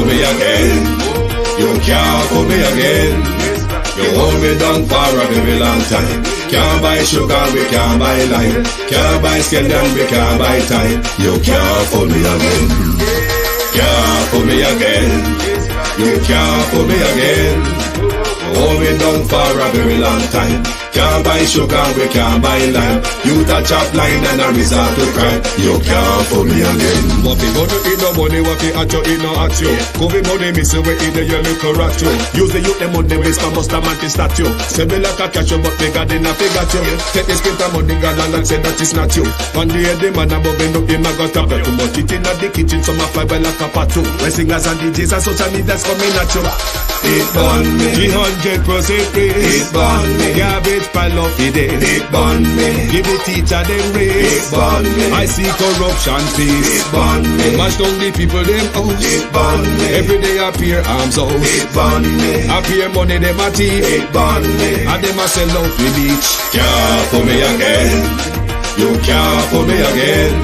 fool me again. You can't fool me again. You hold me down for a very long time. Can't buy sugar, we can't buy lime. Can't buy skin and we can't buy time. You can't fool me again. Can't fool me again. You can't fool me again. Hold me down for a very long time. Can't buy sugar, we can't buy lime. You touch up line and a resort to crime. You can't fool me again. What people do eat no money, what they at you, eat no at you. Covid money, miss we eat the yellow rat you. Use the youth, them money, waste my must have statue. Say me like a catch you, but they got in a figure you. Take the spit of money, God and say that is not you. One day the man above me look him, I got stop too much. It in the kitchen, some fly by like a patu. When singers and DJs and social media's coming at you. It burn me. 300% free. It burn me. Garbage pile of the day. It burn me. Give the teacher them raise. It burn me. I see corruption peace. It burn me. Mash down the people them house. It burn me. Every day appear arms out. It burn me. Appear money them a thief. It burn me. And them a sell out the beach. Can't fool me again. You can't fool me again.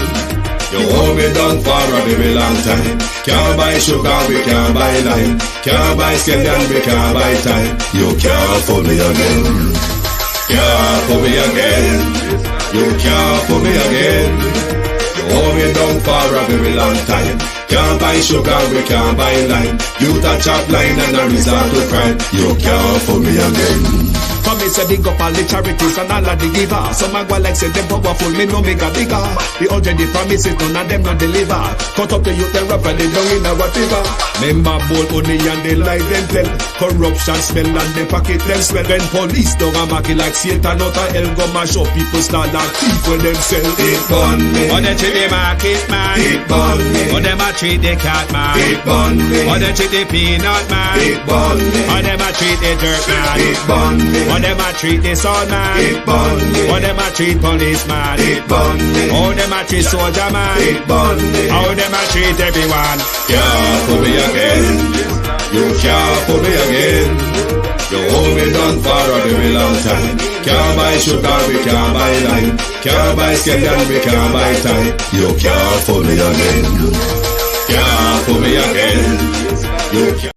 You hold me down for a very long time. Can't buy sugar, we can't buy lime. Can't buy skin and we can't buy time. You can't fool me again. Can't fool me again. You can't fool me again. You hold me down for a very long time. Can't buy sugar, we can't buy lime. You touch up line and a resort to crime. You can't fool me again. Come me say big up all the charities and all of the giver. Some a go like say them powerful, me no make a bigger. The 100 the promises, none of them not deliver. Cut up the youth, they rap and they down in a whatever. Member bold only and they lie them tell. Corruption smell and they pocket them swell. When police don't a market like Satan out of hell, go mash up people start like thief when them sell. It burn me. Or they treat the market man. It burn me. Or them a treat the cat man. It burn me. Or they treat the peanut man. It burn me. Or them a treat the dirt man. It burn me. Or them a treat the sound man. It burn me. Or them a treat policeman. It burn me. Or them a treat soldier man. It burn me. Or them a treat everyone. Can't fool me again. You can't fool me again. You hold me down for a very long time. Can't buy sugar, we can't buy lime. Can't buy skin and we can't buy time. You can't fool me again. Can't fool me again. You can't.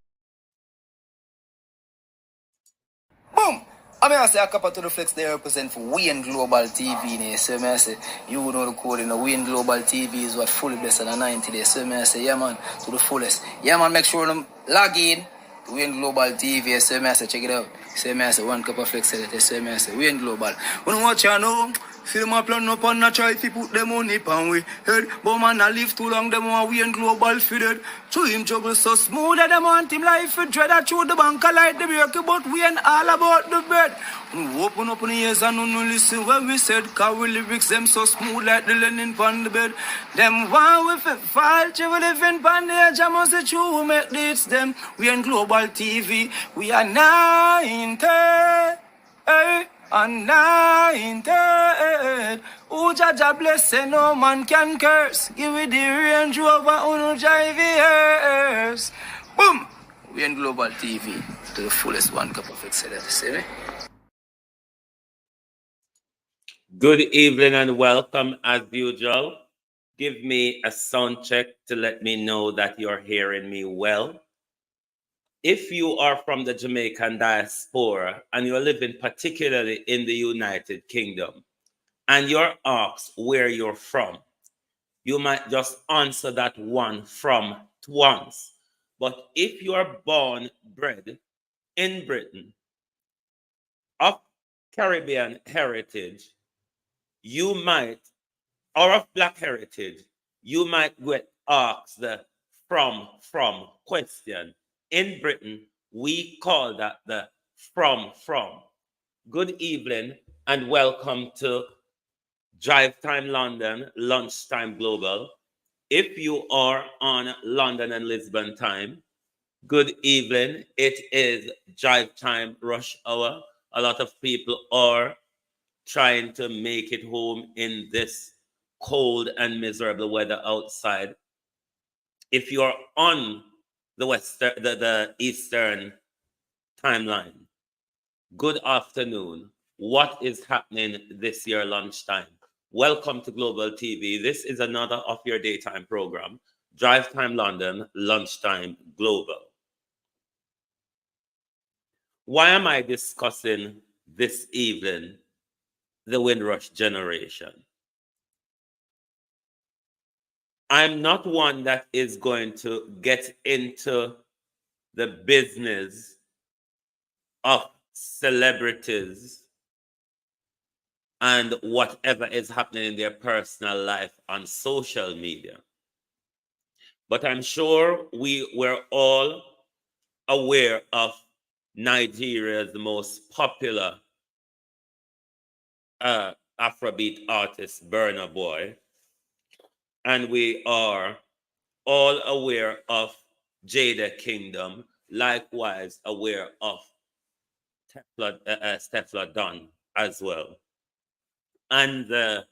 Boom! I mean, I say a couple to the flex they represent for Win Global TV. So I say, you know the code in the Win Global TV is what fully blessed on 90 days. So I say, yeah man, to the fullest. Yeah man, make sure them log in to Win Global TV. So I say, check it out. So I say, one cup of flex. So I say, Win Global. When you watch you know, see them a plan up and a try to put them on it and we head. But man a live too long, them want Win Global fitted. To him juggle so smooth that them want him life for dread. I through the bank a light the break, but we ain't all about the bread. We open up on the ears and no listen when we said, cause we lyrics them so smooth like the linen on the bed. Them one with a fall, we living on the edge, I must say true, make this them. We in Global TV, we are 90, and 90. Who Jaja bless, say no man can curse. Give it the Range Rover, who drive years. Boom! We in Global TV, to the fullest one cup of excellence, see me? Good evening and welcome as usual. Give me a sound check to let me know that you're hearing me well. If you are from the Jamaican diaspora and you're living particularly in the United Kingdom and you're asked where you're from, you might just answer that one from once. But if you are born, bred in Britain of Caribbean heritage, you might, or of Black heritage, you might get asked the from question. In Britain, we call that the from. Good evening and welcome to Drive Time London, Lunchtime Global. If you are on London and Lisbon time, good evening. It is Drive Time Rush Hour. A lot of people are trying to make it home in this cold and miserable weather outside. If you're on the Eastern timeline, good afternoon. What is happening this year lunchtime? Welcome to Global TV. This is another of your daytime program Drive Time London, Lunchtime Global. Why am I discussing this evening the Windrush Generation? I'm not one that is going to get into the business of celebrities and whatever is happening in their personal life on social media. But I'm sure we were all aware of Nigeria's most popular Afrobeat artist, Burna Boy. And we are all aware of Jada Kingdom, likewise aware of Steffla Don as well. And the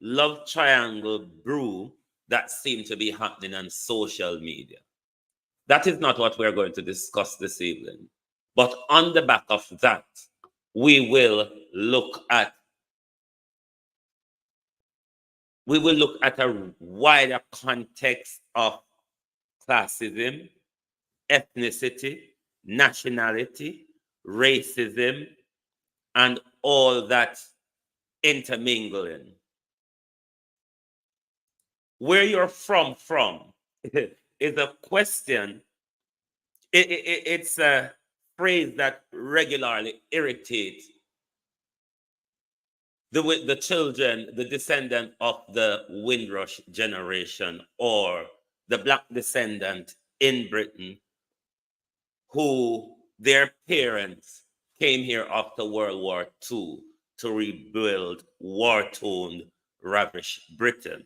love triangle brew that seemed to be happening on social media. That is not what we're going to discuss this evening. But on the back of that, we will look at a wider context of classism, ethnicity, nationality, racism, and all that intermingling. Where you're from is a question. It's a phrase that regularly irritates the children, the descendant of the Windrush generation, or the Black descendant in Britain, who their parents came here after World War II to rebuild war-torn, ravished Britain.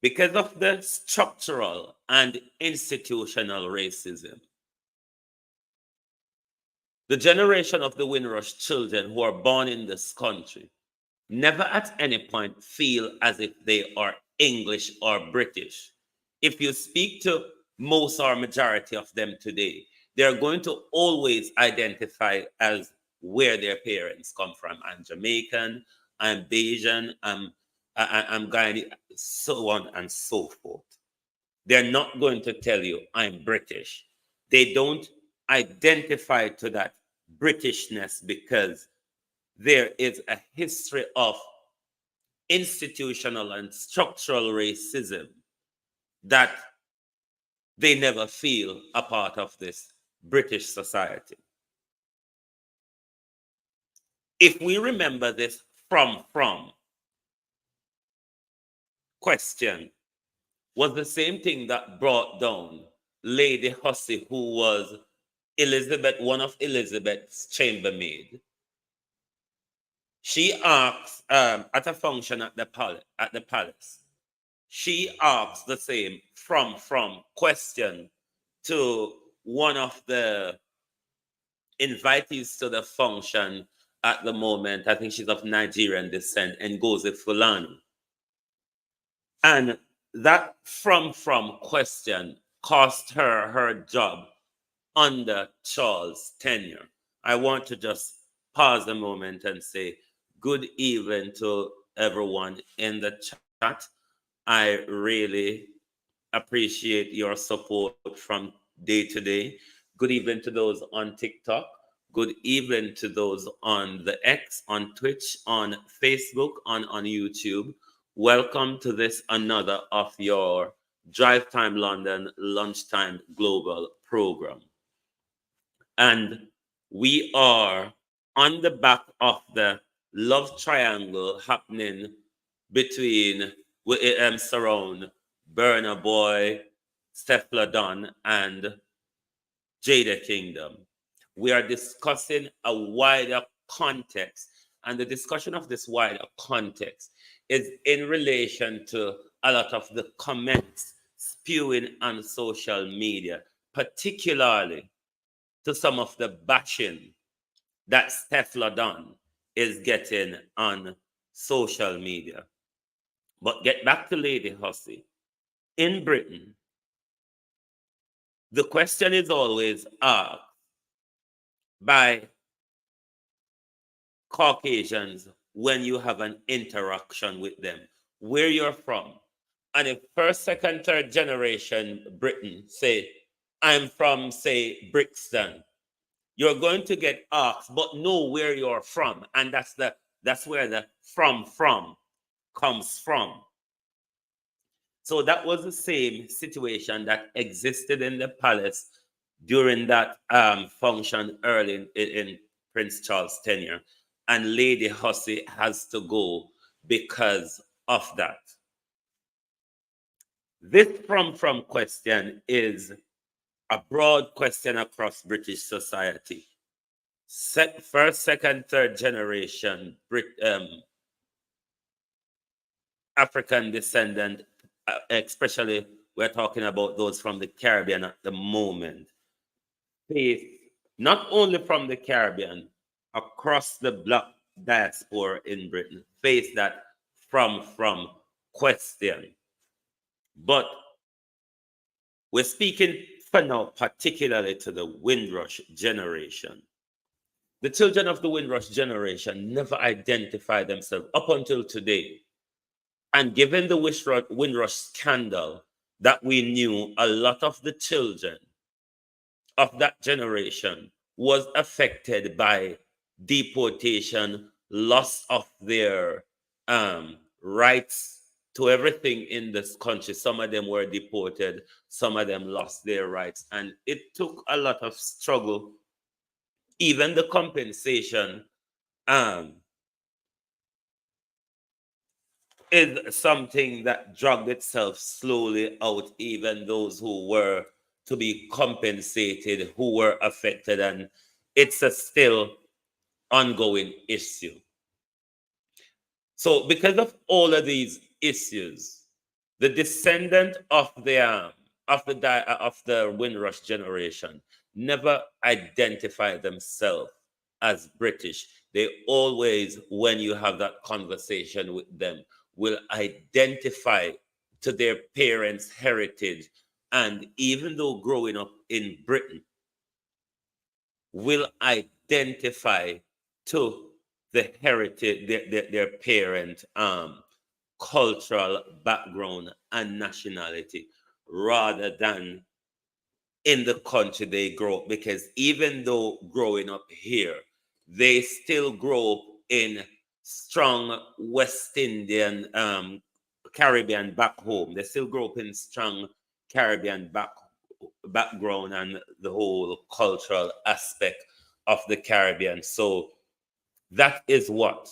Because of the structural and institutional racism, the generation of the Windrush children who are born in this country never at any point feel as if they are English or British. If you speak to most or majority of them today, they're going to always identify as where their parents come from. I'm Jamaican, I'm Bayesian, I'm Guyanese, so on and so forth. They're not going to tell you I'm British. They don't identify to that Britishness because there is a history of institutional and structural racism that they never feel a part of this British society. If we remember this from question was the same thing that brought down Lady Hussey, who was one of Elizabeth's chambermaid. She asked at a function at the palace. She asked the same from question to one of the invitees to the function at the moment. I think she's of Nigerian descent, Ngozi Fulani. And that from question cost her job under Charles' tenure. I want to just pause a moment and say good evening to everyone in the chat. I really appreciate your support from day to day. Good evening to those on TikTok. Good evening to those on the X, on Twitch, on Facebook, on YouTube. Welcome to this another of your Drive Time London Lunchtime Global program. And we are on the back of the love triangle happening between surround Burna Boy, Steffla Don, and Jada Kingdom. We are discussing a wider context, and the discussion of this wider context is in relation to a lot of the comments spewing on social media, particularly to some of the bashing that Steffla Don is getting on social media. But get back to Lady Hussey. In Britain, the question is always asked by Caucasians when you have an interaction with them, where you're from. And if first, second, third generation Britain say, I'm from, say, Brixton, you're going to get asked, but know where you're from. And that's where the from comes from. So that was the same situation that existed in the palace during that function early in Prince Charles' tenure. And Lady Hussey has to go because of that. This from question is a broad question across British society. First, second, third generation African descendant, especially we're talking about those from the Caribbean at the moment, face not only from the Caribbean, across the Black diaspora in Britain, face that from question. But we're speaking for now particularly to the Windrush generation. The children of the Windrush generation never identify themselves up until today. And given the Windrush scandal, that we knew a lot of the children of that generation was affected by deportation, loss of their rights to everything in this country. Some of them were deported, some of them lost their rights. And it took a lot of struggle. Even the compensation is something that dragged itself slowly out, even those who were to be compensated, who were affected, and it's a still ongoing issue. So because of all of these issues, the descendant of the Windrush generation never identify themselves as British. They always, when you have that conversation with them, will identify to their parents' heritage. And even though growing up in Britain, will identify to the heritage, their parent cultural background and nationality, rather than in the country they grow up. Because even though growing up here, they still grow up in strong West Indian, Caribbean back home. They still grow up in strong Caribbean background and the whole cultural aspect of the Caribbean. So that is what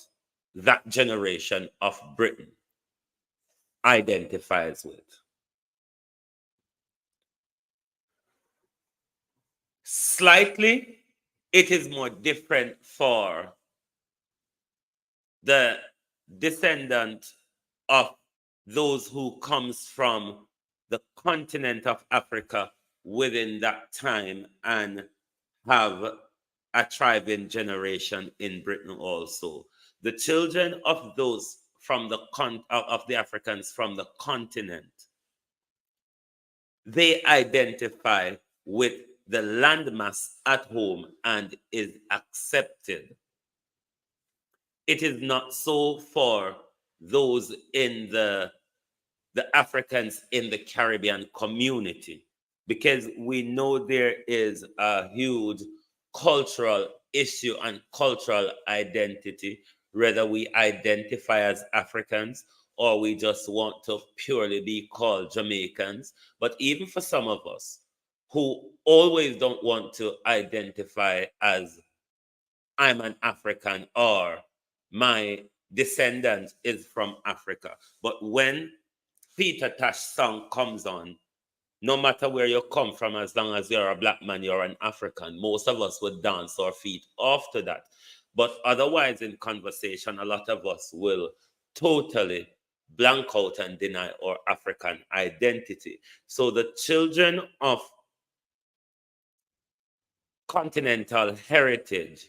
that generation of Britain identifies with. Slightly, it is more different for the descendant of those who comes from the continent of Africa within that time and have a thriving generation in Britain also. The children of those from the of the Africans from the continent, they identify with the landmass at home and is accepted. It is not so for those in the Africans in the Caribbean community, because we know there is a huge cultural issue and cultural identity, whether we identify as Africans or we just want to purely be called Jamaicans. But even for some of us who always don't want to identify as I'm an African or my descendant is from Africa. But when Peter Tosh song comes on, no matter where you come from, as long as you're a black man, you're an African. Most of us would dance our feet off to that. But otherwise, in conversation, a lot of us will totally blank out and deny our African identity. So the children of continental heritage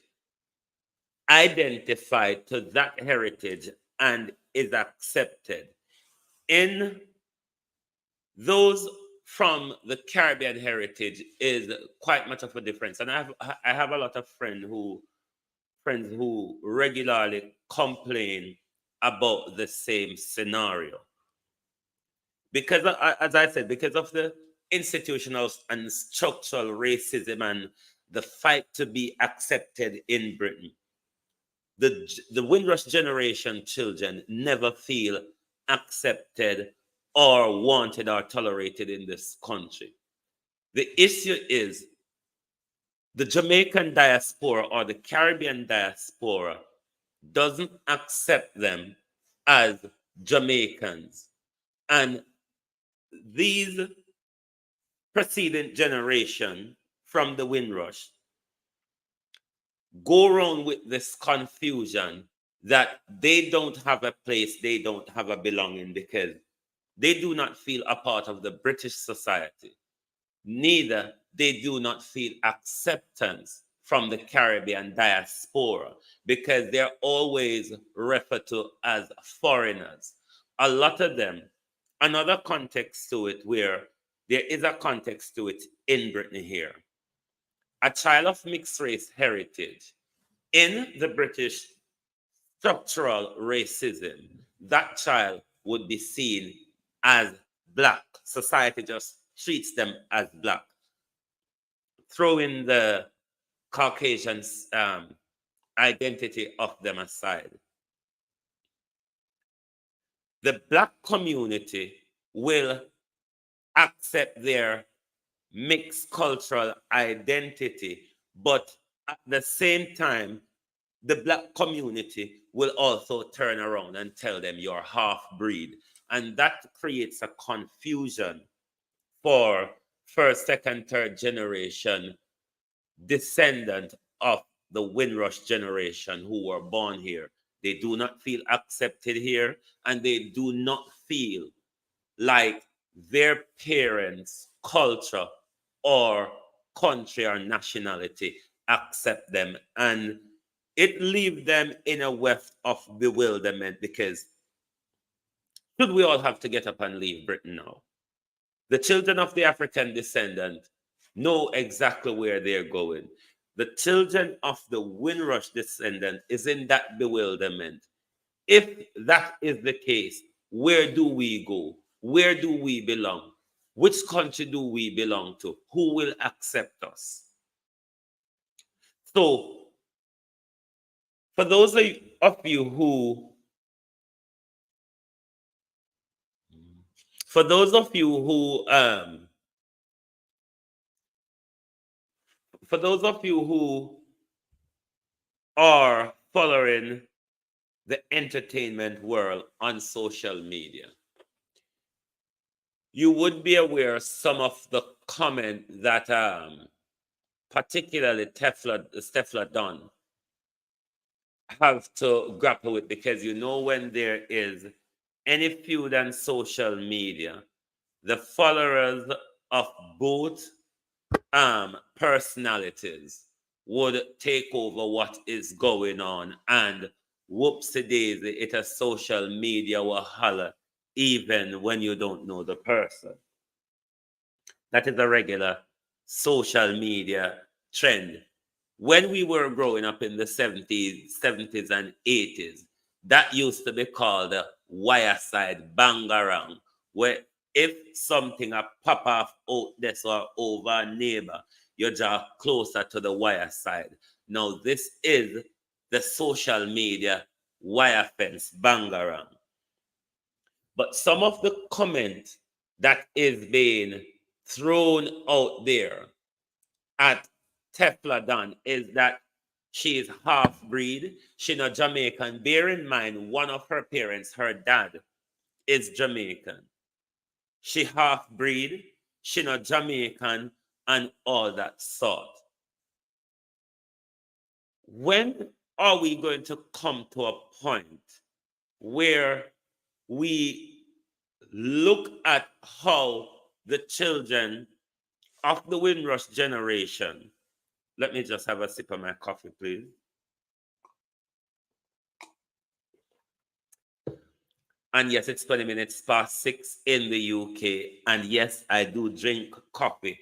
identify to that heritage and is accepted. In those from the Caribbean heritage is quite much of a difference. And I have a lot of friends who regularly complain about the same scenario. because, as I said, because of the institutional and structural racism and the fight to be accepted in Britain, the Windrush generation children never feel accepted or wanted or tolerated in this country. The issue is the Jamaican diaspora or the Caribbean diaspora doesn't accept them as Jamaicans. And these preceding generation from the Windrush go around with this confusion that they don't have a place, they don't have a belonging because they do not feel a part of the British society. Neither they do not feel acceptance from the Caribbean diaspora because they're always referred to as foreigners. A lot of them, another context to it where there is a context to it in Britain here. A child of mixed race heritage in the British structural racism, that child would be seen as black. Society just treats them as black. Throw in the Caucasian identity of them aside. The black community will accept their mixed cultural identity, but at the same time, the black community will also turn around and tell them you're half-breed. And that creates a confusion for first, second, third generation descendant of the Windrush generation who were born here. They do not feel accepted here, and they do not feel like their parents' culture or country or nationality accept them. And it leaves them in a weft of bewilderment because should we all have to get up and leave Britain now? The children of the African descendant know exactly where they're going. The children of the Windrush descendant is in that bewilderment. If that is the case, where do we go? Where do we belong? Which country do we belong to? Who will accept us? So, for those of you who are following the entertainment world on social media, you would be aware of some of the comment that particularly Steffler Don have to grapple with, because you know when there is any feud on social media, the followers of both personalities would take over what is going on, and whoopsie daisy, it a social media will holler even when you don't know the person. That is a regular social media trend. When we were growing up in the 70s and 80s, that used to be called the wire side bangarang, where if something a pop off out this or over a neighbor, you draw closer to the wire side. Now this is the social media wire fence bangarang. But some of the comment that is being thrown out there at Tefla Don is that she is half-breed, she's not Jamaican. Bear in mind, one of her parents, her dad, is Jamaican. She half-breed, she not Jamaican, and all that sort. When are we going to come to a point where we look at how the children of the Windrush generation, let me just have a sip of my coffee, please. And yes, it's 20 minutes past 6 in the UK. And yes, I do drink coffee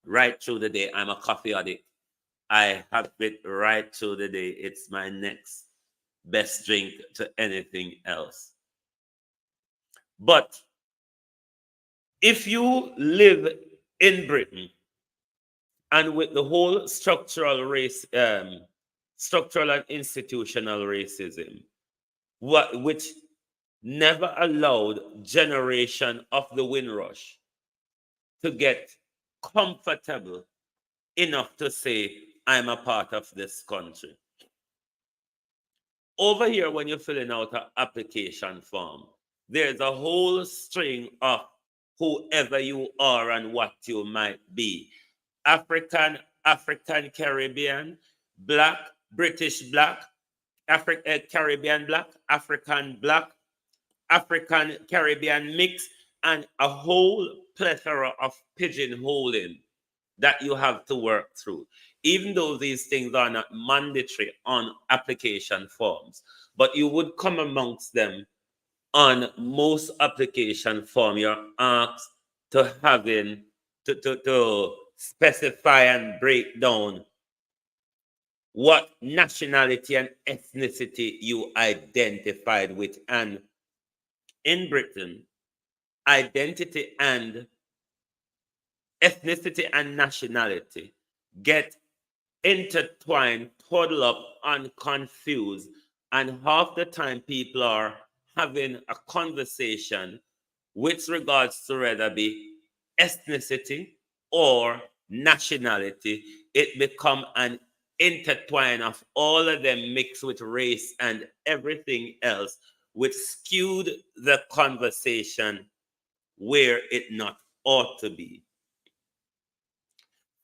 right through the day. I'm a coffee addict. I have it right through the day. It's my next best drink to anything else. But If you live in Britain and with the whole structural structural and institutional racism, which never allowed generation of the Windrush to get comfortable enough to say, I'm a part of this country. Over here, when you're filling out an application form, there's a whole string of whoever you are and what you might be. African Caribbean, Black, British Black, Caribbean Black, African Black, African Caribbean mix, and a whole plethora of pigeonholing that you have to work through. Even though these things are not mandatory on application forms, but you would come amongst them on most application form. You're asked to to specify and break down what nationality and ethnicity you identified with. And in Britain, identity and ethnicity and nationality get intertwined, puddled up, and confused. And half the time, people are having a conversation with regards to whether be ethnicity or nationality. It become an intertwine of all of them mixed with race and everything else, which skewed the conversation where it not ought to be.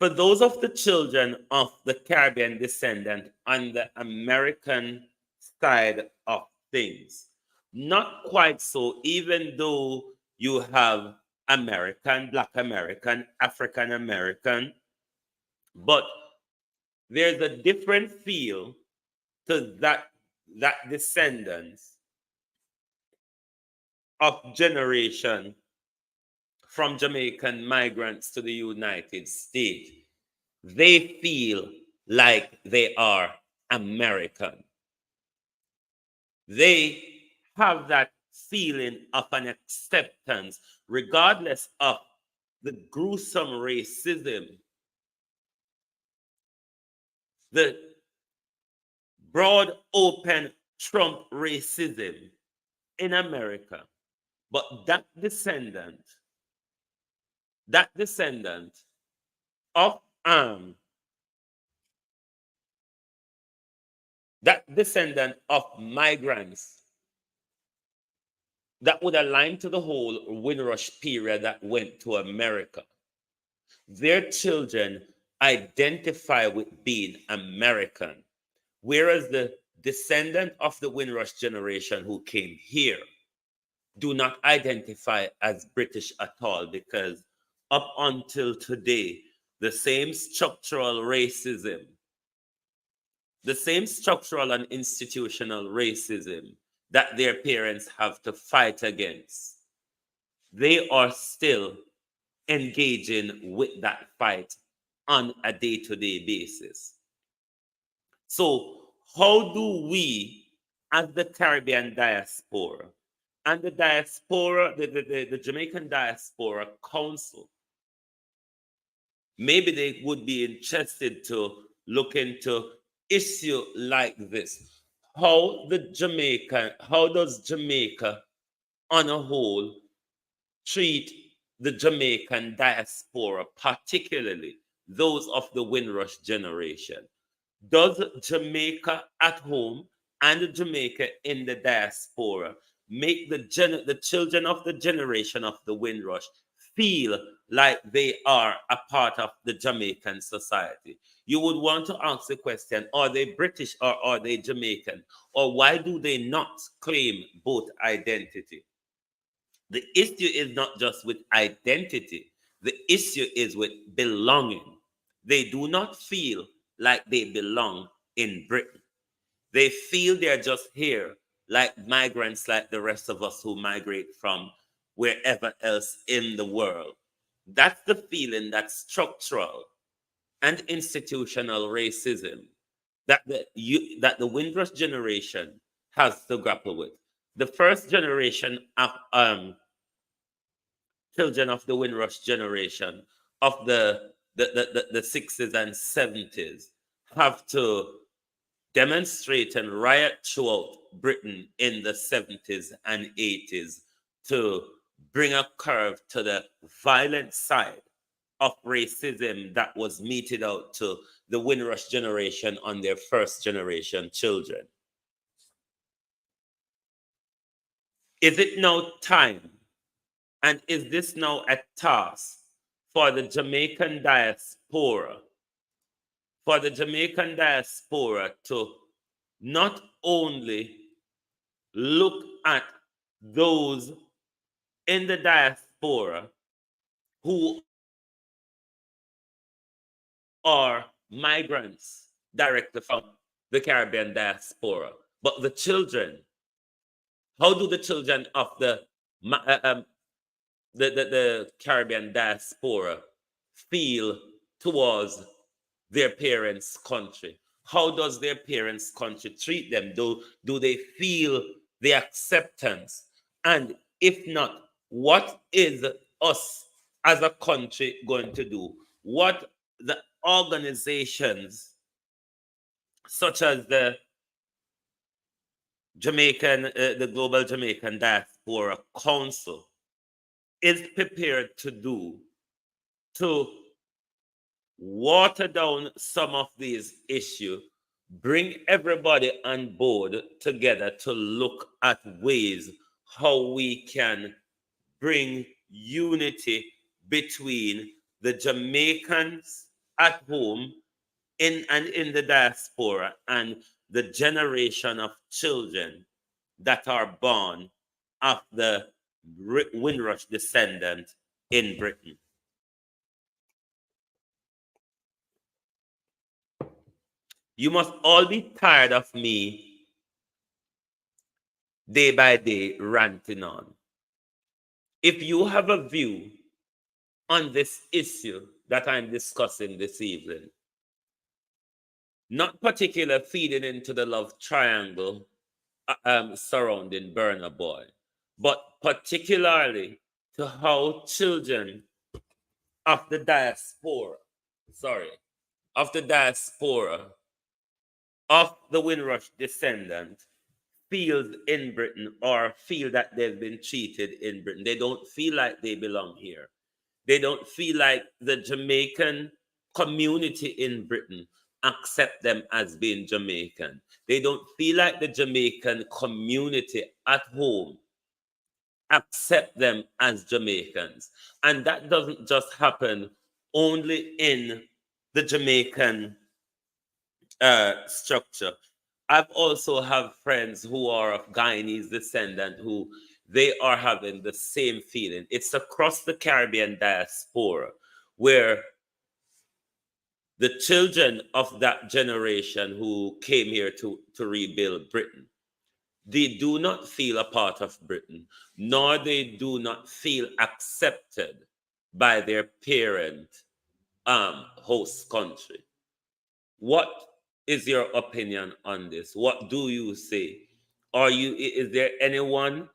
For those of the children of the Caribbean descendant on the American side of things, not quite so, even though you have American, Black American, African American, but there's a different feel to that descendants of generation from Jamaican migrants to the United States. They feel like they are American. They have that feeling of an acceptance, regardless of the gruesome racism, the broad open Trump racism in America. But that descendant of migrants that would align to the whole Windrush period that went to America, their children identify with being American, whereas the descendant of the Windrush generation who came here do not identify as British at all, because up until today, the same structural racism, the same structural and institutional racism that their parents have to fight against, they are still engaging with that fight on a day-to-day basis. So how do we, as the Caribbean diaspora, and the diaspora, the Jamaican Diaspora Council, maybe they would be interested to look into issue like this. How does Jamaica on a whole treat the Jamaican diaspora, particularly those of the Windrush generation? Does Jamaica at home and Jamaica in the diaspora make the children of the generation of the Windrush feel like they are a part of the Jamaican society? You would want to ask the question, are they British or are they Jamaican? Or why do they not claim both identity? The issue is not just with identity. The issue is with belonging. They do not feel like they belong in Britain. They feel they're just here like migrants, like the rest of us who migrate from wherever else in the world. That's the feeling, that structural and institutional racism that the Windrush generation has to grapple with. The first generation children of the Windrush generation of the 60s and 70s have to demonstrate and riot throughout Britain in the 70s and 80s to bring a curve to the violent side of racism that was meted out to the Windrush generation on their first generation children. Is it now time, and is this now a task for the Jamaican diaspora, to not only look at those in the diaspora who are migrants directly from the Caribbean diaspora, but the children? How do the children of the Caribbean diaspora feel towards their parents' country? How does their parents' country treat them? Do they feel the acceptance? And if not, what is us as a country going to do? What the organizations such as the Global Jamaican Diaspora Council is prepared to do to water down some of these issues, bring everybody on board together to look at ways how we can bring unity between the Jamaicans at home in the diaspora and the generation of children that are born of the Windrush descendant in Britain. You must all be tired of me day by day ranting on. If you have a view on this issue that I'm discussing this evening, not particular feeding into the love triangle surrounding Burna Boy, but particularly to how children of the diaspora of the Windrush descendant feels in Britain, or feel that they've been treated in Britain. They don't feel like they belong here. They don't feel like the Jamaican community in Britain accept them as being Jamaican. They don't feel like the Jamaican community at home accept them as Jamaicans. And that doesn't just happen only in the Jamaican structure. I've also have friends who are of Guyanese descent who they are having the same feeling. It's across the Caribbean diaspora where the children of that generation who came here to rebuild Britain, they do not feel a part of Britain, nor they do not feel accepted by their parent host country. What is your opinion on this? What do you say? Is there anyone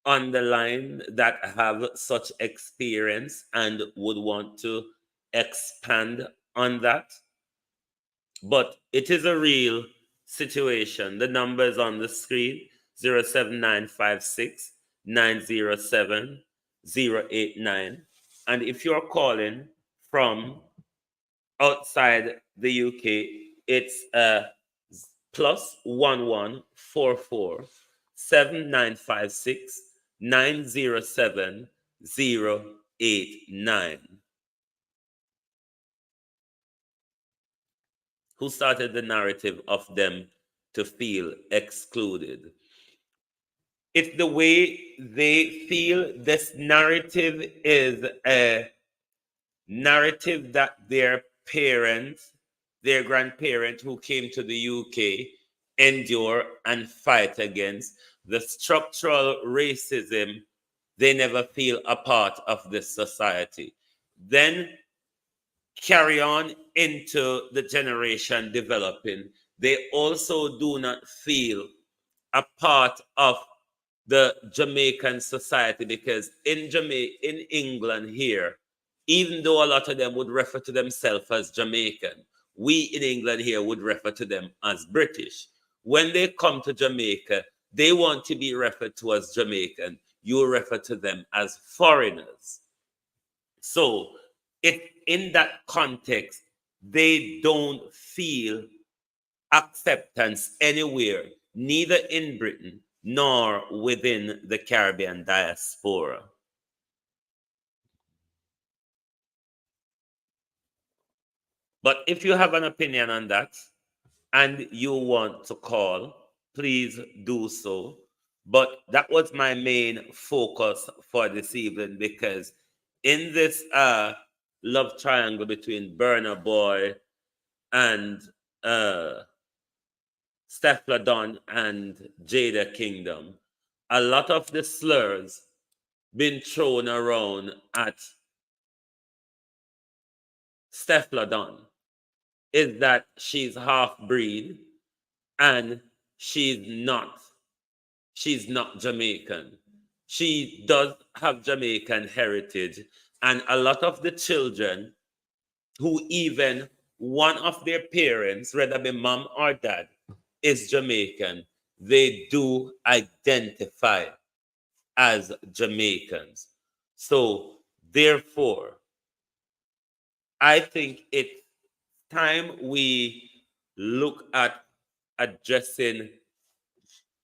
on the line that have such experience and would want to expand on that? But it is a real situation. The number is on the screen, 07956 907 089. And if you're calling from outside the UK, it's +1144 7956 907 089. Who started the narrative of them to feel excluded? It's the way they feel. This narrative is a narrative that their parents, their grandparents who came to the UK endure and fight against. The structural racism, they never feel a part of this society. Then carry on into the generation developing. They also do not feel a part of the Jamaican society, because in England here, even though a lot of them would refer to themselves as Jamaican, we in England here would refer to them as British. When they come to Jamaica, they want to be referred to as Jamaican. You refer to them as foreigners. So, in that context, they don't feel acceptance anywhere, neither in Britain nor within the Caribbean diaspora. But if you have an opinion on that and you want to call, please do so. But that was my main focus for this evening, because in this love triangle between Burna Boy and Steffla Don and Jada Kingdom, a lot of the slurs been thrown around at Steffla Don is that she's half breed and she's not Jamaican. She does have Jamaican heritage, and a lot of the children who even one of their parents, whether be mom or dad, is Jamaican, they do identify as Jamaicans. So therefore, I think it's time we look at addressing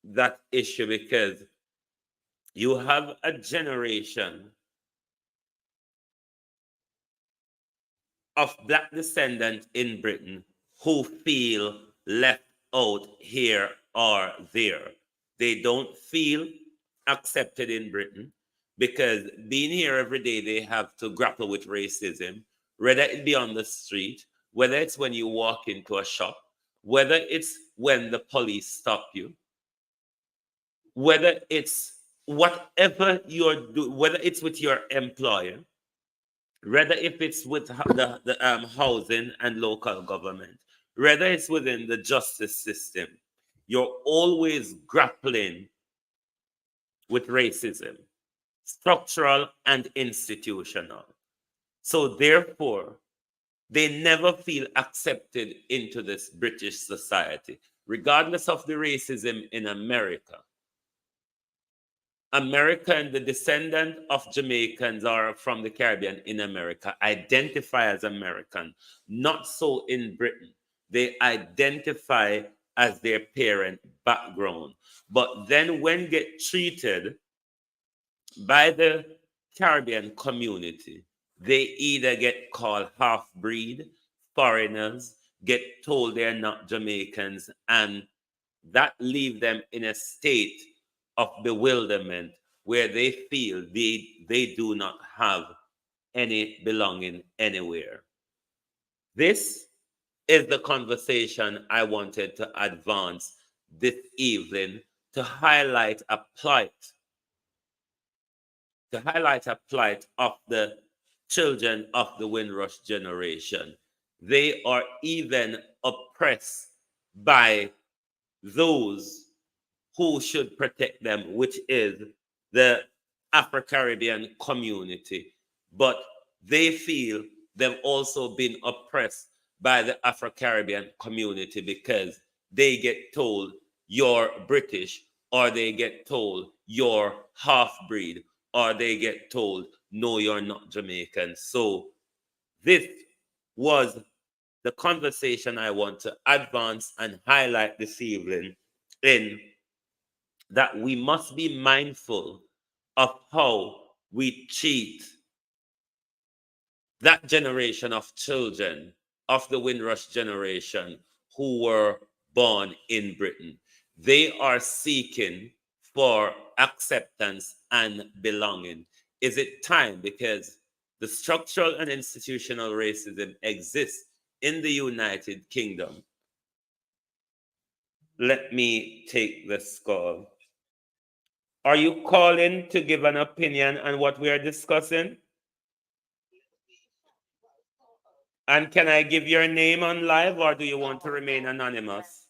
that issue, because you have a generation of Black descendants in Britain who feel left out here or there. They don't feel accepted in Britain because being here every day, they have to grapple with racism, whether it be on the street, whether it's when you walk into a shop, whether it's when the police stop you, whether it's whatever you're doing, whether it's with your employer, whether if it's with the housing and local government, whether it's within the justice system, you're always grappling with racism, structural and institutional. So therefore, they never feel accepted into this British society, regardless of the racism in America. American, the descendant of Jamaicans or from the Caribbean in America, identify as American. Not so in Britain. They identify as their parent background. But then when get treated by the Caribbean community, they either get called half-breed, foreigners, get told they're not Jamaicans, and that leave them in a state of bewilderment where they feel they do not have any belonging anywhere. This is the conversation I wanted to advance this evening to highlight a plight of the children of the Windrush generation. They are even oppressed by those who should protect them, which is the Afro-Caribbean community. But they feel they've also been oppressed by the Afro-Caribbean community because they get told you're British, or they get told you're half-breed, or they get told, no, you're not Jamaican. So this was the conversation I want to advance and highlight this evening, in that we must be mindful of how we treat that generation of children of the Windrush generation who were born in Britain. They are seeking for acceptance and belonging. Is it time? Because the structural and institutional racism exists in the United Kingdom. Let me take this call. Are you calling to give an opinion on what we are discussing? And can I give your name on live, or do you want to remain anonymous?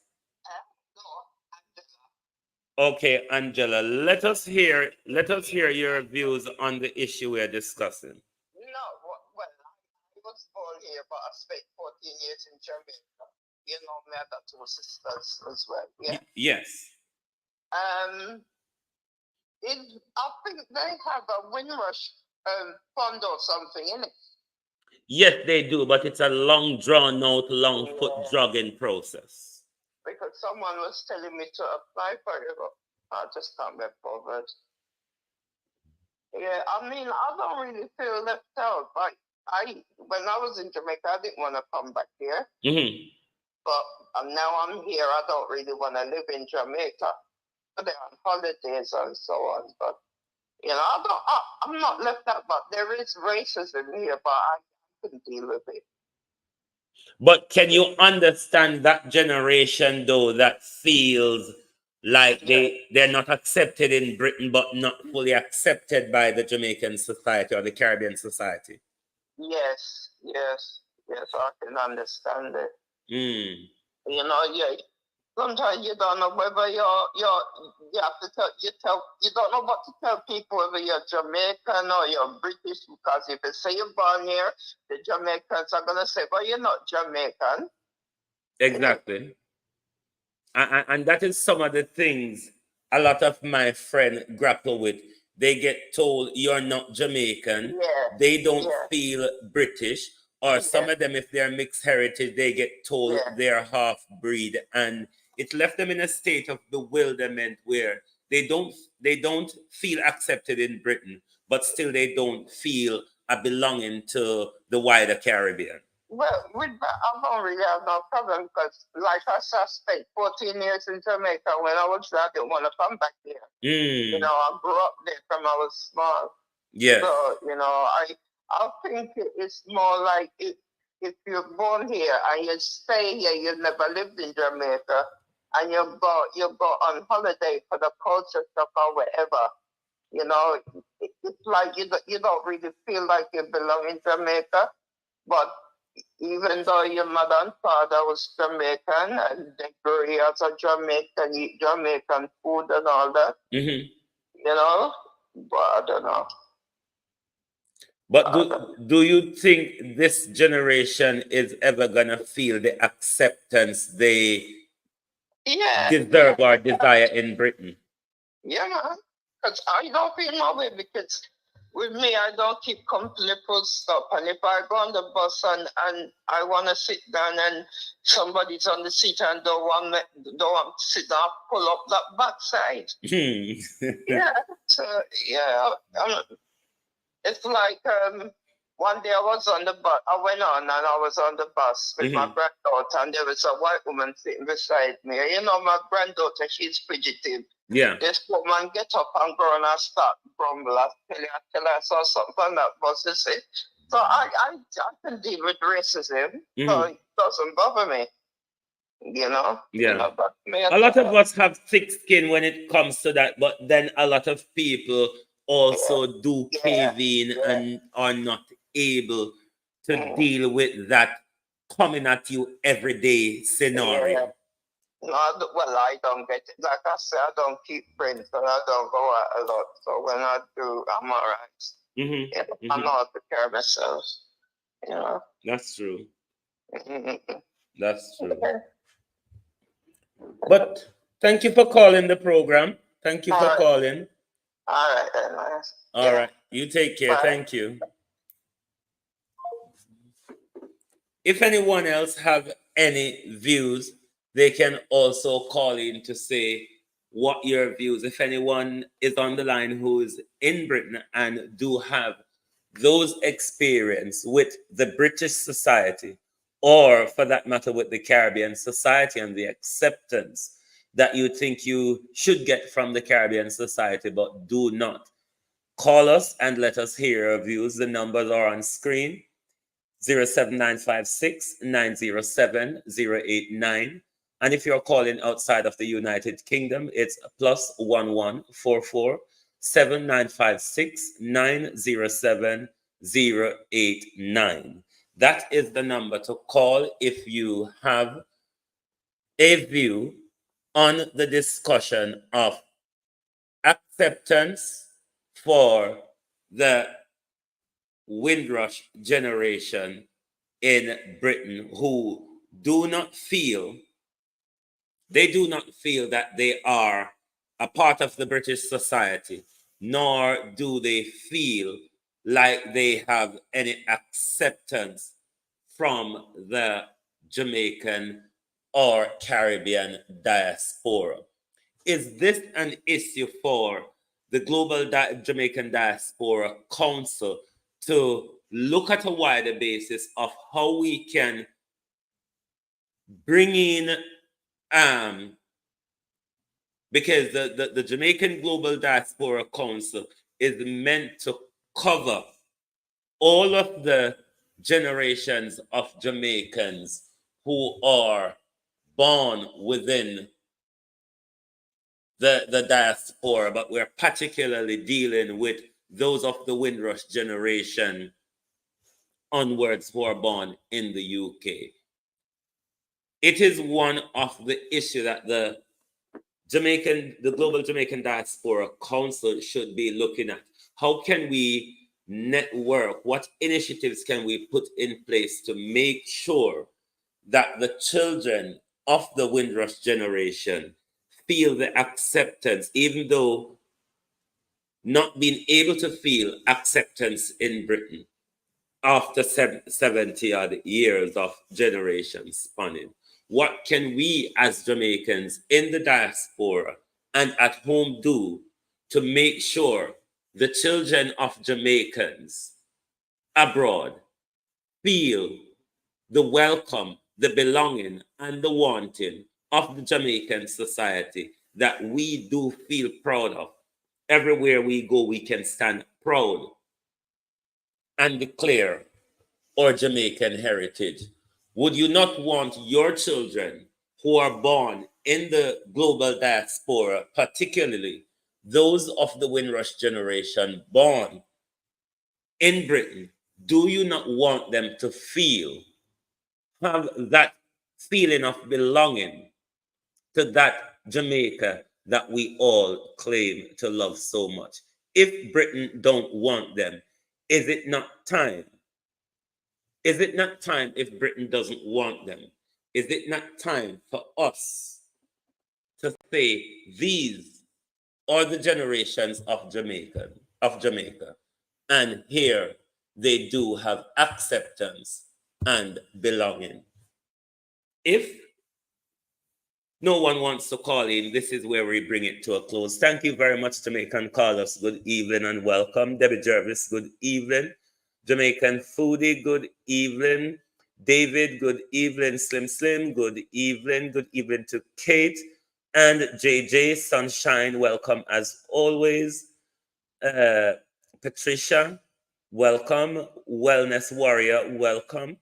Okay, Angela, let us hear your views on the issue we're discussing. No, well, I was born here, but I spent 14 years in Jamaica. You know, me, I got two sisters as well. Yeah. Yes. I think they have a Windrush fund or something in it. Yes, they do, but it's a long drawn out, long foot jogging process. Because someone was telling me to apply for it, but I just can't get bothered. Yeah, I mean, I don't really feel left out. But when I was in Jamaica, I didn't want to come back here. Mm-hmm. But now I'm here. I don't really want to live in Jamaica. They're on holidays and so on. But you know, I'm not left out. But there is racism here, but I couldn't deal with it. But can you understand that generation though that feels like they're not accepted in Britain but not fully accepted by the Jamaican society or the Caribbean society? Yes, I can understand it. You know, sometimes you don't know whether you have to you don't know what to tell people whether you're Jamaican or you're British, because if you say you're born here, the Jamaicans are gonna say, well, you're not Jamaican. Exactly. And that is some of the things a lot of my friends grapple with. They get told you're not Jamaican. They don't feel British. Or some of them, if they're mixed heritage, they get told they're half breed. And it left them in a state of bewilderment where they don't feel accepted in Britain, but still they don't feel a belonging to the wider Caribbean. Well, with that, I don't really have no problem because, like I said, I spent 14 years in Jamaica. When I was there, I didn't want to come back here. You know, I grew up there from I was small. Yeah. So, you know, I think it's more like if you're born here and you stay here, you never lived in Jamaica, and you go on holiday for the culture stuff or whatever, you know, it's like you don't really feel like you belong in Jamaica. But even though your mother and father was Jamaican and they grew here as a Jamaican, eat Jamaican food and all that, you know, but I don't know. But do you think this generation is ever gonna feel the acceptance they deserve or desire in Britain? Yeah, man. Because I don't feel no way, because with me, I don't keep company full stop. And if I go on the bus and I want to sit down and somebody's on the seat and don't want to sit down, pull up that backside. Yeah. So, yeah. It's like one day I was on the bus. I went on and I was on the bus with my granddaughter, and there was a white woman sitting beside me. You know, my granddaughter, she's fugitive. Yeah. This woman get up and go and I start grumble. I tell her I saw something on that bus. You see? So I can deal with racism. So it doesn't bother me. You know? Yeah. You know, but a lot of us have thick skin when it comes to that, but then a lot of people also do cave in and are not able to deal with that coming at you every day scenario. No, well, I don't get it. Like I said, I don't keep friends, and I don't go out a lot. So when I do, I'm all right. I know how to care of myself. You know. That's true. That's true. But thank you for calling the program. Thank you for calling. All right, then, nice. All right. You take care. Bye. Thank you. If anyone else have any views, they can also call in to say what your views. If anyone is on the line who is in Britain and do have those experience with the British society, or for that matter with the Caribbean society and the acceptance that you think you should get from the Caribbean society but do not, call us and let us hear your views. The numbers are on screen: 07956 907 089. And if you're calling outside of the United Kingdom, it's +11 44 7956 907 089. That is the number to call if you have a view on the discussion of acceptance for the Windrush generation in Britain who do not feel that they are a part of the British society, nor do they feel like they have any acceptance from the Jamaican or Caribbean diaspora. Is this an issue for the Global Jamaican Diaspora Council to look at a wider basis of how we can bring in, because the Jamaican Global Diaspora Council is meant to cover all of the generations of Jamaicans who are born within the diaspora, but we're particularly dealing with those of the Windrush generation onwards who are born in the UK. It is one of the issues that the Global Jamaican Diaspora Council should be looking at. How can we network? What initiatives can we put in place to make sure that the children of the Windrush generation feel the acceptance, even though not being able to feel acceptance in Britain after 70 odd years of generations spanning? What can we as Jamaicans in the diaspora and at home do to make sure the children of Jamaicans abroad feel the welcome, the belonging, and the wanting of the Jamaican society that we do feel proud of? Everywhere we go, we can stand proud and declare our Jamaican heritage. Would you not want your children who are born in the global diaspora, particularly those of the Windrush generation born in Britain, do you not want them to have that feeling of belonging to that Jamaica that we all claim to love so much? If Britain don't want them, is it not time? Is it not time, if Britain doesn't want them, is it not time for us to say these are the generations of Jamaica, and here they do have acceptance and belonging? If no one wants to call in, this is where we bring it to a close. Thank you very much, Jamaican callers. Good evening and welcome. Debbie Jervis, good evening. Jamaican Foodie, good evening. David, good evening. Slim, good evening. Good evening to Kate and JJ. Sunshine, welcome as always. Patricia, welcome. Wellness Warrior, welcome.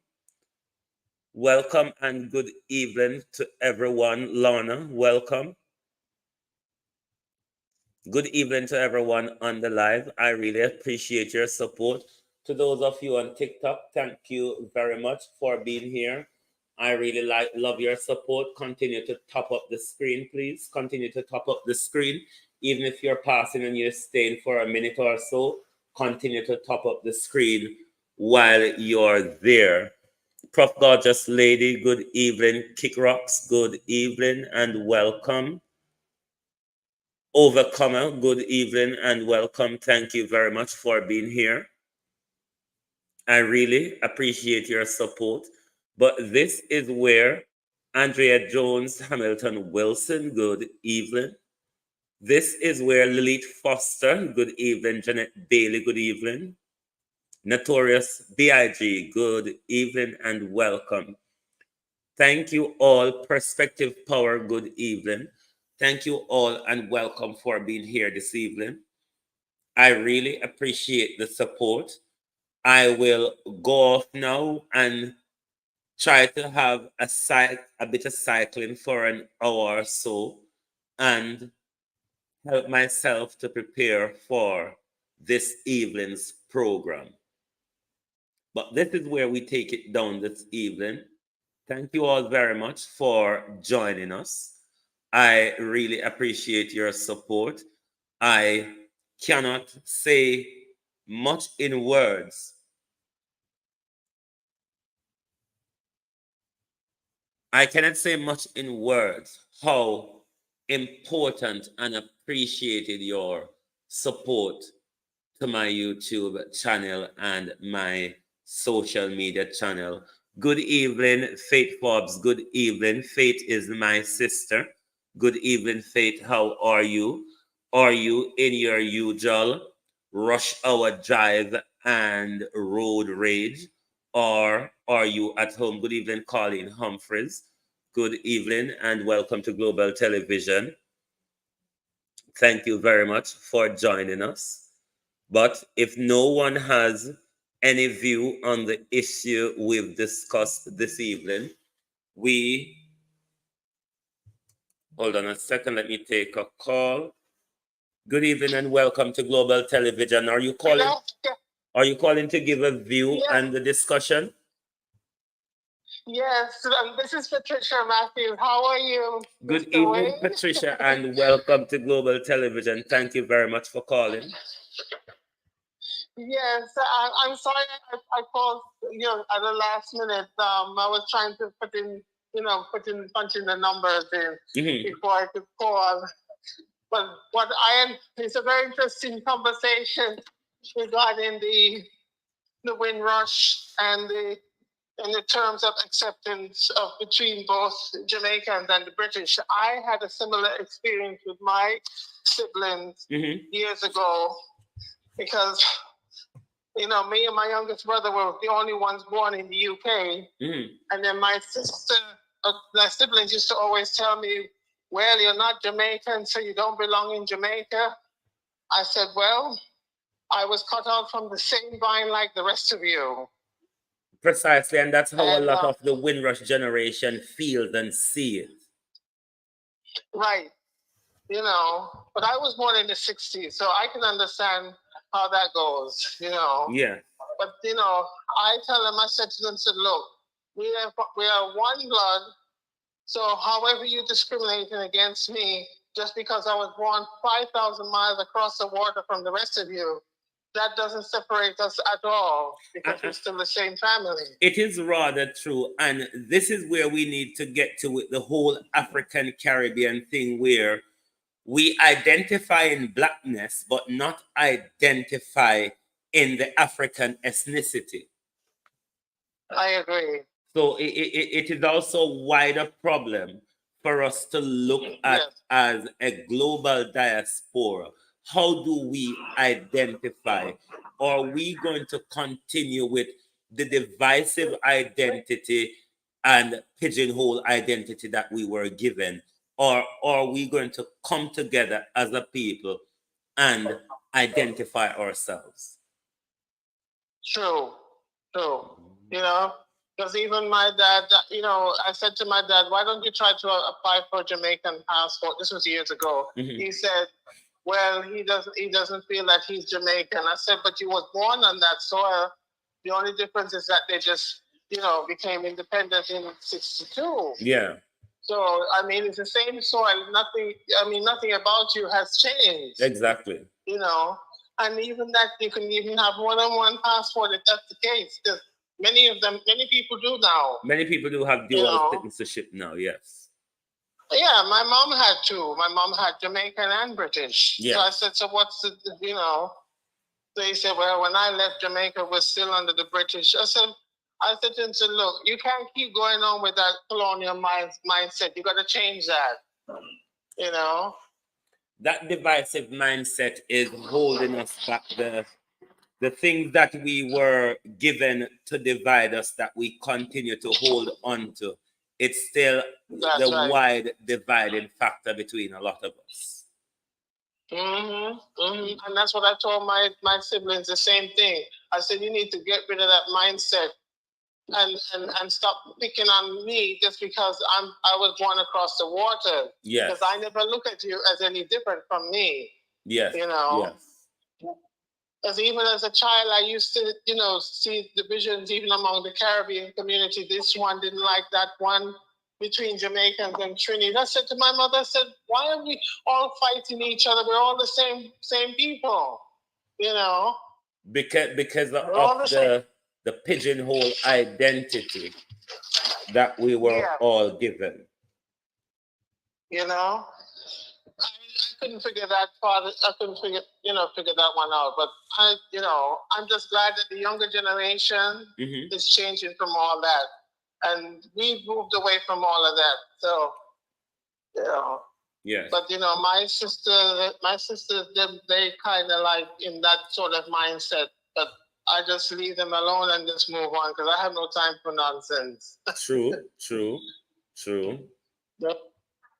Welcome and good evening to everyone. Lorna, welcome. Good evening to everyone on the live. I really appreciate your support. To those of you on TikTok, thank you very much for being here. I really love your support. Continue to top up the screen, please. Continue to top up the screen. Even if you're passing and you're staying for a minute or so, continue to top up the screen while you're there. Prof. Gorgeous Lady, good evening. Kick Rocks, good evening and welcome. Overcomer, good evening and welcome. Thank you very much for being here. I really appreciate your support. But this is where Andrea Jones Hamilton Wilson, good evening. This is where Lilith Foster, good evening. Janet Bailey, good evening. Notorious B.I.G., good evening and welcome. Thank you all. Perspective Power, good evening. Thank you all and welcome for being here this evening. I really appreciate the support. I will go off now and try to have a bit of cycling for an hour or so and help myself to prepare for this evening's program. But this is where we take it down this evening. Thank you all very much for joining us. I really appreciate your support. I cannot say much in words. I cannot say much in words how important and appreciated your support to my YouTube channel and my social media channel. Good evening, Faith Forbes. Good evening. Faith is my sister. Good evening, Faith. How are you? Are you in your usual rush hour drive and road rage? Or are you at home? Good evening, Colleen Humphreys. Good evening and welcome to Global Television. Thank you very much for joining us. But if no one has any view on the issue we've discussed this evening, we hold on a second. Let me take a call. Good evening and welcome to Global Television. Are you calling? Hello? Are you calling to give a view Yes. and the discussion? Yes, this is Patricia Matthews. How are you? Good Mr. evening, Wade? Patricia, and welcome to Global Television. Thank you very much for calling. Yes, I'm sorry I called at the last minute. I was trying to punch in the numbers in before I could call. But it's a very interesting conversation regarding the Windrush and in the terms of acceptance of between both Jamaicans and the British. I had a similar experience with my siblings years ago because, me and my youngest brother were the only ones born in the UK. And then my siblings used to always tell me, well, you're not Jamaican, so you don't belong in Jamaica. I said, well, I was cut out from the same vine like the rest of you. Precisely, and that's how a lot of the Windrush generation feels and see it. Right. But I was born in the 60s, so I can understand how that goes, Yeah. But, I tell them, I said to them, look, we are one blood, so however you discriminating against me, just because I was born 5,000 miles across the water from the rest of you, that doesn't separate us at all because we're still the same family. It is rather true. And this is where we need to get to with the whole African Caribbean thing, where we identify in blackness, but not identify in the African ethnicity. I agree. So it is also a wider problem for us to look at as a global diaspora. How do we identify? Are we going to continue with the divisive identity and pigeonhole identity that we were given? Or are we going to come together as a people and identify ourselves? True. Because even my dad, I said to my dad, why don't you try to apply for a Jamaican passport? This was years ago. He said, well, he doesn't feel that he's Jamaican. I said, but you was born on that soil. The only difference is that they just, became independent in 62. Yeah. So, it's the same soil. Nothing about you has changed. Exactly. And even that, you can even have more than one passport if that's the case. Because many people do now. Many people do have dual citizenship now, yes. Yeah, my mom had two. My mom had Jamaican and British. Yeah. So I said, so what's the, They said, well, when I left Jamaica, we're still under the British. I said to him, look, you can't keep going on with that colonial mindset. You got to change that, That divisive mindset is holding us back. The things that we were given to divide us, that we continue to hold on to, it's still wide dividing factor between a lot of us. And that's what I told my siblings, the same thing. I said, you need to get rid of that mindset and stop picking on me just because I was born across the water. Yes. Because I never look at you as any different from me. Yes. Yes. Because even as a child, I used to, see divisions even among the Caribbean community. This one didn't like that one. between Jamaicans and Trinidad. I said to my mother, I said, why are we all fighting each other? We're all the same people, you know? Because of the pigeonhole identity that we were all given. You know? I couldn't figure that part. I couldn't figure that one out. But I'm just glad that the younger generation is changing from all that. And we've moved away from all of that. So, yes. But my sisters, they kind of like in that sort of mindset. But I just leave them alone and just move on because I have no time for nonsense. True.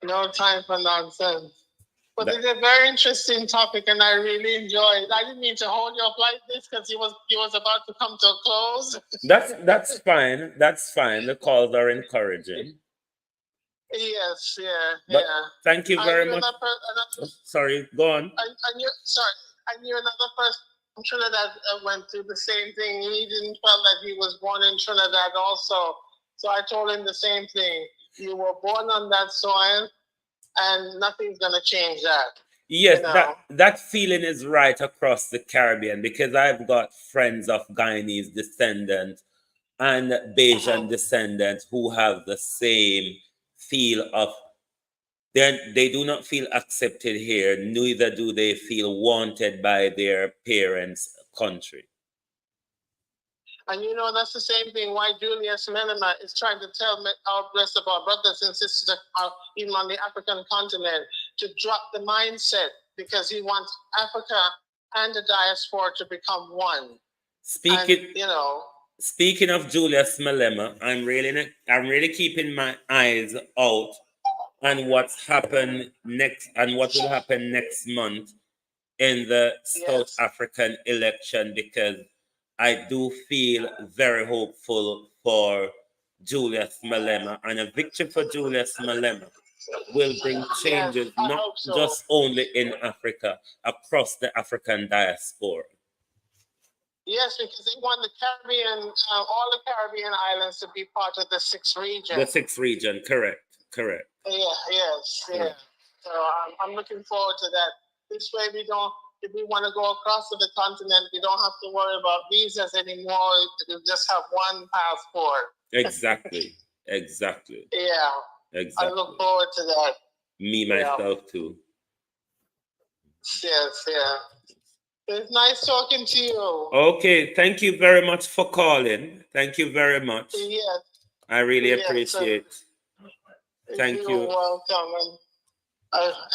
No time for nonsense. But it's a very interesting topic, and I really enjoyed it. I didn't mean to hold you up like this because he was about to come to a close. That's fine. That's fine. The calls are encouraging. Yes, yeah. Thank you very much. Sorry, go on. I knew another person from Trinidad went through the same thing. He didn't feel that he was born in Trinidad also. So I told him the same thing. You were born on that soil, and nothing's going to change that. Yes, that feeling is right across the Caribbean because I've got friends of Guyanese descendants and Bajan descendants who have the same feel of they do not feel accepted here, neither do they feel wanted by their parents' country. And that's the same thing why Julius Malema is trying to tell our rest of our brothers and sisters even on the African continent to drop the mindset because he wants Africa and the diaspora to become one. Speaking of Julius Malema, I'm really keeping my eyes out on what's happened next and what will happen next month in the South African election because I do feel very hopeful for Julius Malema, and a victory for Julius Malema will bring changes not just only in Africa, across the African diaspora. Yes, because they want the Caribbean, all the Caribbean islands to be part of the sixth region. The sixth region, correct. Yeah. So I'm looking forward to that. This way if we want to go across to the continent, we don't have to worry about visas anymore. We just have one passport. Exactly. Yeah. Exactly. I look forward to that. Me, myself, too. Yes. It's nice talking to you. Okay, thank you very much for calling. Thank you very much. Yes. I really appreciate it. Thank you. You're welcome.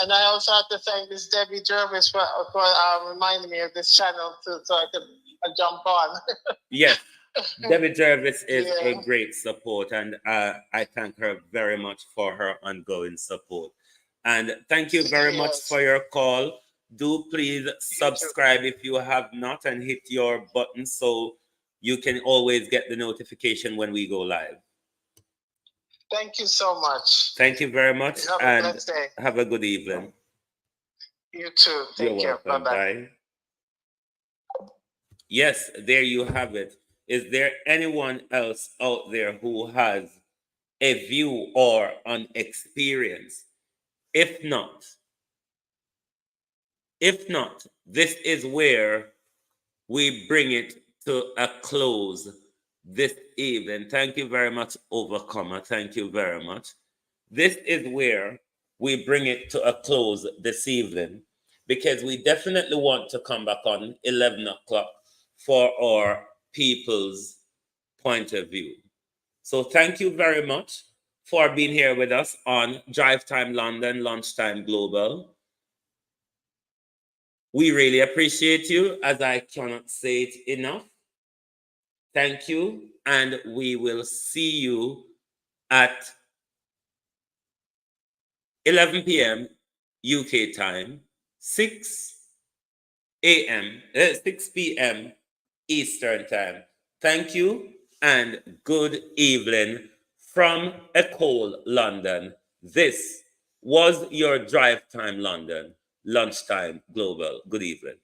And I also have to thank this Debbie Jervis for reminding me of this channel too, so I could jump on. Yes, Debbie Jervis is a great support, and I thank her very much for her ongoing support. And thank you very much for your call. Do please subscribe if you have not and hit your button so you can always get the notification when we go live. Thank you so much. Thank you very much. Have a blessed day. Have a good evening. You too. Take care. Welcome. Bye. Yes, there you have it. Is there anyone else out there who has a view or an experience? If not, this is where we bring it to a close this evening. Thank you very much, Overcomer. Thank you very much. This is where we bring it to a close this evening because we definitely want to come back on 11 o'clock for our people's point of view. So thank you very much for being here with us on Drive Time London, Lunchtime Global. We really appreciate you, as I cannot say it enough. Thank you, and we will see you at 11 p.m. UK time, 6 p.m. Eastern time. Thank you, and good evening from a cold London. This was your Drive Time London, Lunchtime Global. Good evening.